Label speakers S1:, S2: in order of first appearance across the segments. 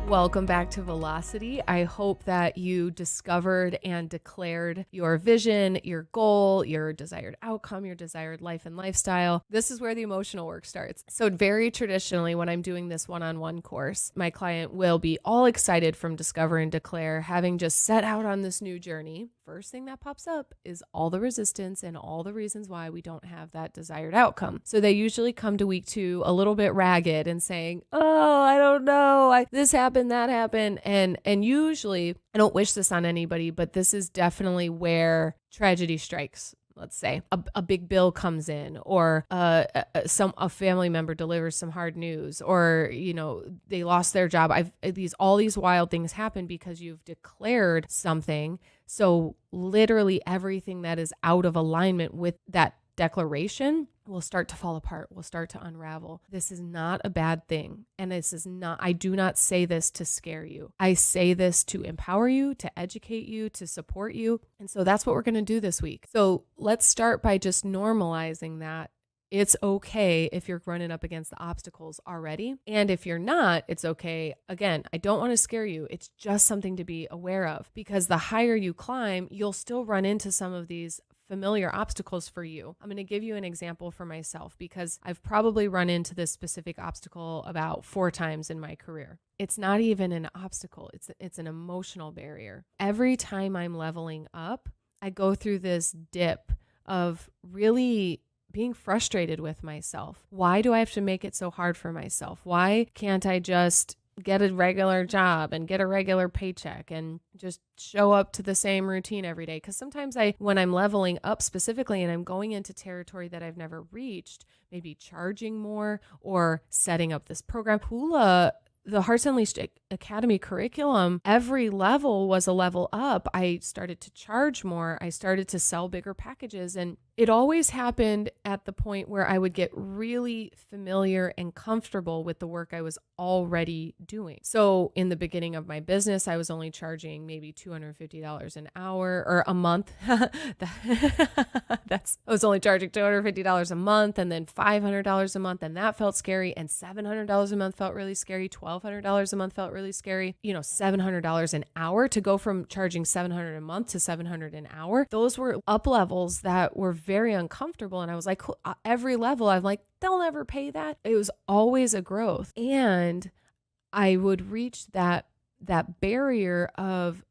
S1: Welcome back to Velocity. I hope that you discovered and declared your vision, your goal, your desired outcome, your desired life and lifestyle. This is where the emotional work starts. So very traditionally, when I'm doing this one-on-one course, my client will be all excited from Discover and Declare, having just set out on this new journey. First thing that pops up is all the resistance and all the reasons why we don't have that desired outcome. So they usually come to week 2 a little bit ragged and saying, oh, I don't know, this happened, that happened. And usually, I don't wish this on anybody, but this is definitely where tragedy strikes. Let's say a big bill comes in, or a family member delivers some hard news, or they lost their job. All these wild things happen because you've declared something. So literally everything that is out of alignment with that declaration will start to fall apart, will start to unravel. This is not a bad thing. And I do not say this to scare you. I say this to empower you, to educate you, to support you. And so that's what we're going to do this week. So let's start by just normalizing that it's okay if you're running up against the obstacles already. And if you're not, it's okay. Again, I don't want to scare you. It's just something to be aware of, because the higher you climb, you'll still run into some of these familiar obstacles for you. I'm going to give you an example for myself, because I've probably run into this specific obstacle about 4 times in my career. It's not even an obstacle. It's an emotional barrier. Every time I'm leveling up, I go through this dip of really being frustrated with myself. Why do I have to make it so hard for myself? Why can't I just get a regular job and get a regular paycheck and just show up to the same routine every day? Because sometimes when I'm leveling up specifically and I'm going into territory that I've never reached, maybe charging more or setting up this program, Hula, the Hearts Unleashed Academy curriculum, every level was a level up. I started to charge more. I started to sell bigger packages. And it always happened at the point where I would get really familiar and comfortable with the work I was already doing. So in the beginning of my business, I was only charging maybe $250 an hour or a month. I was only charging $250 a month, and then $500 a month. And that felt scary. And $700 a month felt really scary. $1,200 a month felt really scary. $700 an hour, to go from charging $700 a month to $700 an hour. Those were up levels that were very uncomfortable. And I was like, every level, I'm like, they'll never pay that. It was always a growth. And I would reach that barrier of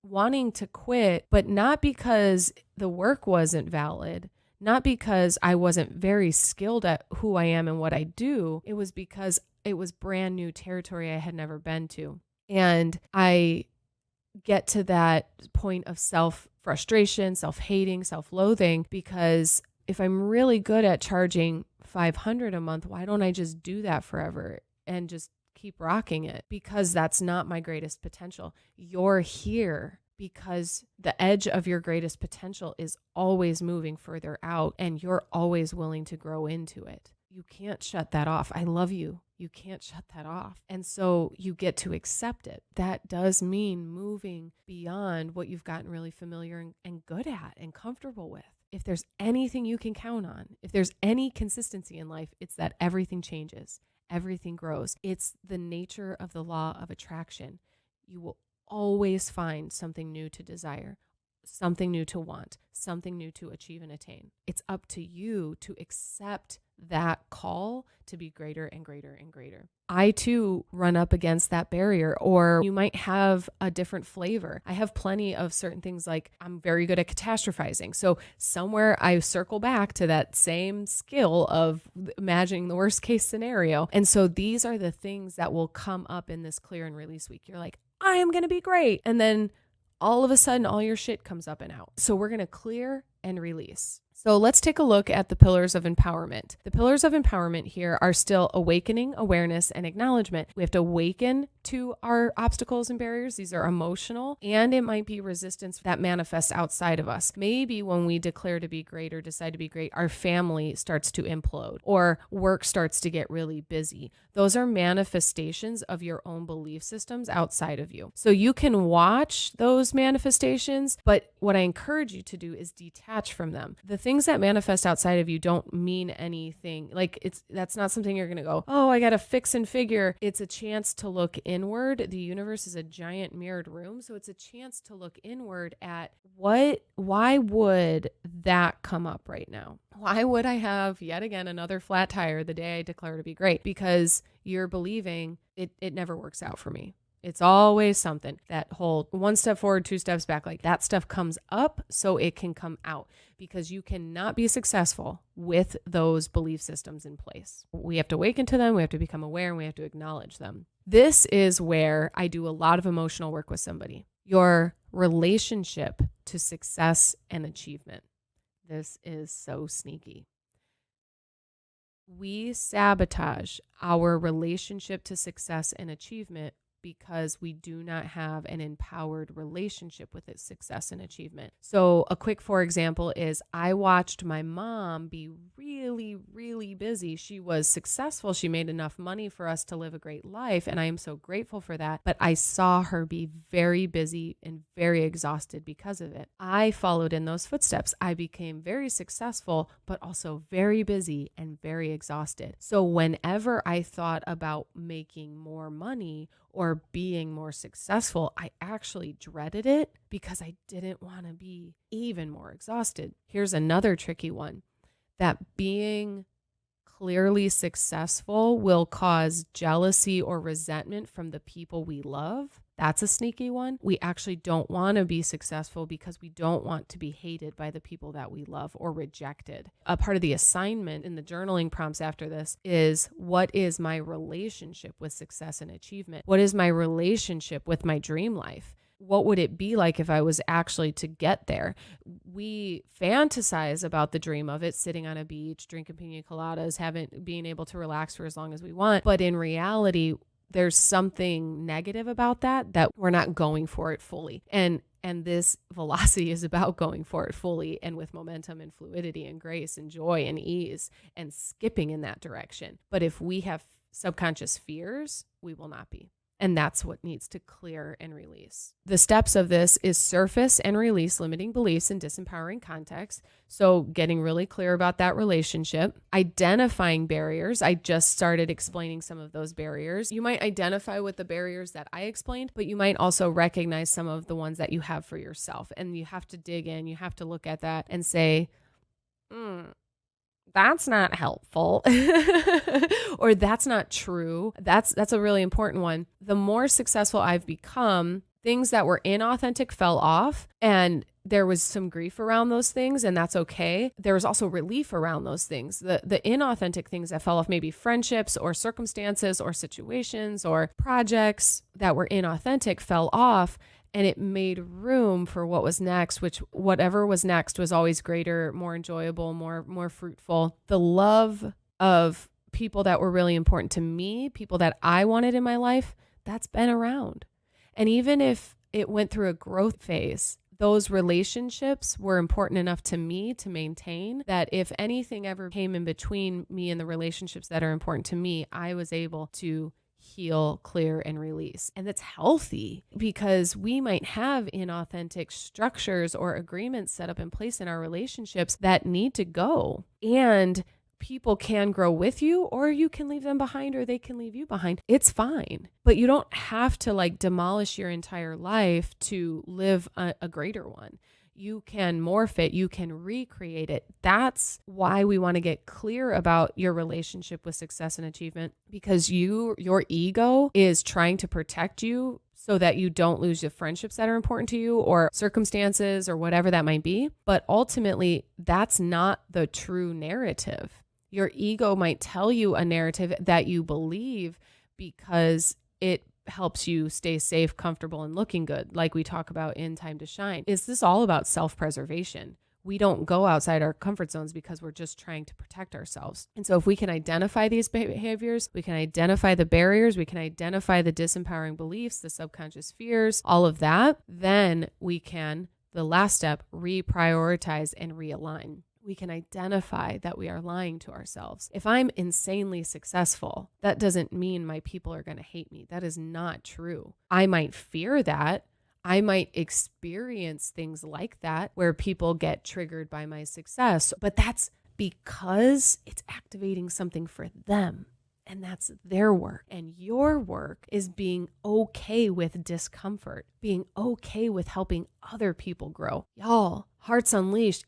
S1: wanting to quit, but not because the work wasn't valid, not because I wasn't very skilled at who I am and what I do. It was because it was brand new territory I had never been to. And I get to that point of self-frustration, self-hating, self-loathing, because if I'm really good at charging $500 a month, why don't I just do that forever and just keep rocking it? Because that's not my greatest potential. You're here because the edge of your greatest potential is always moving further out, and you're always willing to grow into it. You can't shut that off. I love you. You can't shut that off. And so you get to accept it. That does mean moving beyond what you've gotten really familiar and good at and comfortable with. If there's anything you can count on, if there's any consistency in life, it's that everything changes, everything grows. It's the nature of the law of attraction. You will always find something new to desire, something new to want, something new to achieve and attain. It's up to you to accept that call to be greater and greater and greater. I too run up against that barrier, or you might have a different flavor. I have plenty of certain things, like I'm very good at catastrophizing. So somewhere I circle back to that same skill of imagining the worst case scenario. And so these are the things that will come up in this clear and release week. You're like, I am going to be great. And then all of a sudden, all your shit comes up and out. So we're going to clear and release. So let's take a look at the pillars of empowerment. The pillars of empowerment here are still awakening, awareness, and acknowledgement. We have to awaken to our obstacles and barriers. These are emotional, and it might be resistance that manifests outside of us. Maybe when we declare to be great or decide to be great, our family starts to implode or work starts to get really busy. Those are manifestations of your own belief systems outside of you. So you can watch those manifestations, but what I encourage you to do is detach from them. The thing things that manifest outside of you don't mean anything. Like that's not something you're going to go, oh, I got to fix and figure. It's a chance to look inward. The universe is a giant mirrored room. So it's a chance to look inward at why would that come up right now? Why would I have yet again another flat tire the day I declare to be great? Because you're believing it never works out for me. It's always something. That whole one step forward, two steps back, like that stuff comes up so it can come out, because you cannot be successful with those belief systems in place. We have to awaken to them. We have to become aware, and we have to acknowledge them. This is where I do a lot of emotional work with somebody. Your relationship to success and achievement. This is so sneaky. We sabotage our relationship to success and achievement because we do not have an empowered relationship with its success and achievement. So a quick for example is I watched my mom be really, really busy. She was successful. She made enough money for us to live a great life. And I am so grateful for that. But I saw her be very busy and very exhausted because of it. I followed in those footsteps. I became very successful, but also very busy and very exhausted. So whenever I thought about making more money or being more successful, I actually dreaded it because I didn't want to be even more exhausted. Here's another tricky one, that being clearly successful will cause jealousy or resentment from the people we love. That's a sneaky one. We actually don't want to be successful because we don't want to be hated by the people that we love or rejected. A part of the assignment in the journaling prompts after this is, what is my relationship with success and achievement? What is my relationship with my dream life? What would it be like if I was actually to get there? We fantasize about the dream of it, sitting on a beach, drinking pina coladas, being able to relax for as long as we want. But in reality, there's something negative about that we're not going for it fully. And this velocity is about going for it fully and with momentum and fluidity and grace and joy and ease and skipping in that direction. But if we have subconscious fears, we will not be. And that's what needs to clear and release. The steps of this is surface and release limiting beliefs in disempowering contexts. So getting really clear about that relationship, identifying barriers. I just started explaining some of those barriers. You might identify with the barriers that I explained, but you might also recognize some of the ones that you have for yourself. And you have to dig in, you have to look at that and say, that's not helpful or that's not true. That's a really important one. The more successful I've become, things that were inauthentic fell off, and there was some grief around those things, and that's okay. There was also relief around those things. The inauthentic things that fell off, maybe friendships or circumstances or situations or projects that were inauthentic, fell off. And it made room for what was next, which whatever was next was always greater, more enjoyable, more fruitful. The love of people that were really important to me, people that I wanted in my life, that's been around. And even if it went through a growth phase, those relationships were important enough to me to maintain that if anything ever came in between me and the relationships that are important to me, I was able to heal, clear, and release. And that's healthy, because we might have inauthentic structures or agreements set up in place in our relationships that need to go. And people can grow with you, or you can leave them behind, or they can leave you behind. It's fine. But you don't have to demolish your entire life to live a greater one. You can morph it, you can recreate it. That's why we want to get clear about your relationship with success and achievement, because your ego is trying to protect you so that you don't lose the friendships that are important to you or circumstances or whatever that might be. But ultimately, that's not the true narrative. Your ego might tell you a narrative that you believe because it helps you stay safe, comfortable, and looking good, like we talk about in Time to Shine. Is this all about self-preservation? We don't go outside our comfort zones because we're just trying to protect ourselves. And so if we can identify these behaviors, we can identify the barriers, we can identify the disempowering beliefs, the subconscious fears, all of that, then we can, the last step, reprioritize and realign. We can identify that we are lying to ourselves. If I'm insanely successful, that doesn't mean my people are going to hate me. That is not true. I might fear that. I might experience things like that where people get triggered by my success, but that's because it's activating something for them. And that's their work. And your work is being okay with discomfort, being okay with helping other people grow. Y'all, Hearts Unleashed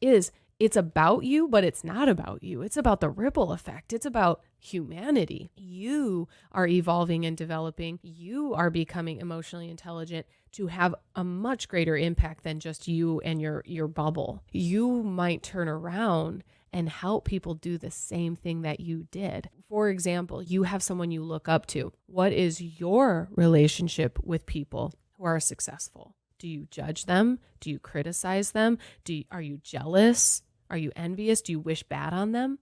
S1: it's about you, but it's not about you. It's about the ripple effect. It's about humanity. You are evolving and developing. You are becoming emotionally intelligent to have a much greater impact than just you and your bubble. You might turn around and help people do the same thing that you did. For example, you have someone you look up to. What is your relationship with people who are successful? Do you judge them? Do you criticize them? Are you jealous? Are you envious? Do you wish bad on them?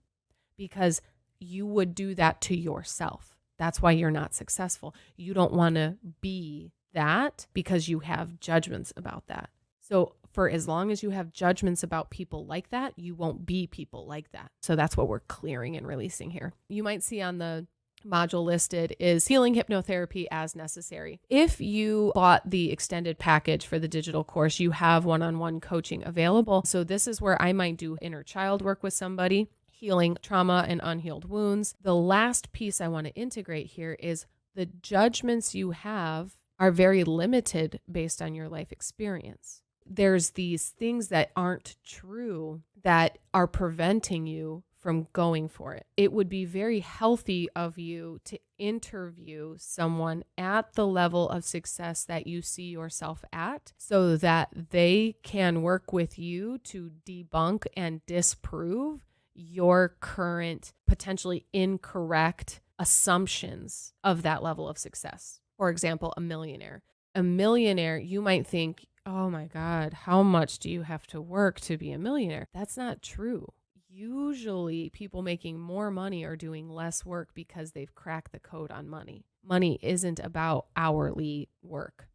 S1: Because you would do that to yourself. That's why you're not successful. You don't want to be that because you have judgments about that. So for as long as you have judgments about people like that, you won't be people like that. So that's what we're clearing and releasing here. You might see on the module listed is healing hypnotherapy as necessary. If you bought the extended package for the digital course, you have one-on-one coaching available. So this is where I might do inner child work with somebody, healing trauma and unhealed wounds. The last piece I want to integrate here is the judgments you have are very limited based on your life experience. There's these things that aren't true that are preventing you from going for it. It would be very healthy of you to interview someone at the level of success that you see yourself at so that they can work with you to debunk and disprove your current potentially incorrect assumptions of that level of success. For example, a millionaire. A millionaire, you might think, oh my God, how much do you have to work to be a millionaire? That's not true. Usually people making more money are doing less work because they've cracked the code on money. Money isn't about hourly work.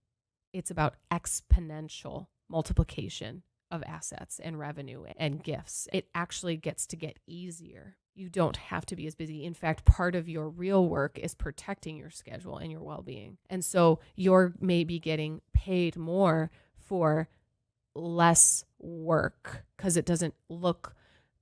S1: It's about exponential multiplication of assets and revenue and gifts. It actually gets to get easier. You don't have to be as busy. In fact, part of your real work is protecting your schedule and your well-being. And so you're maybe getting paid more for less work because it doesn't look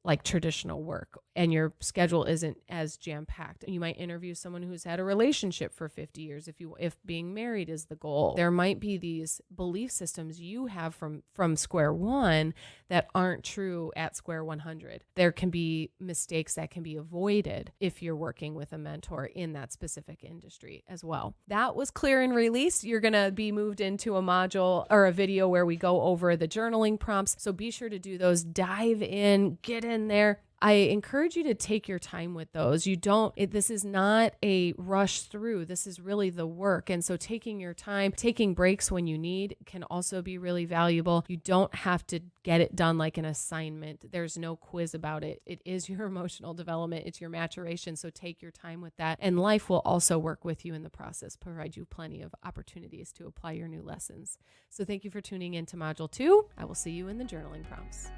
S1: like traditional work and your schedule isn't as jam-packed. You might interview someone who's had a relationship for 50 years if being married is the goal. There might be these belief systems you have from square one that aren't true at square 100. There can be mistakes that can be avoided if you're working with a mentor in that specific industry as well. That was clear and released. You're going to be moved into a module or a video where we go over the journaling prompts. So be sure to do those. Dive in, get in there. I encourage you to take your time with those. This is not a rush through. This is really the work. And so taking your time, taking breaks when you need can also be really valuable. You don't have to get it done like an assignment. There's no quiz about it. It is your emotional development. It's your maturation. So take your time with that. And life will also work with you in the process, provide you plenty of opportunities to apply your new lessons. So thank you for tuning in to Module 2. I will see you in the journaling prompts.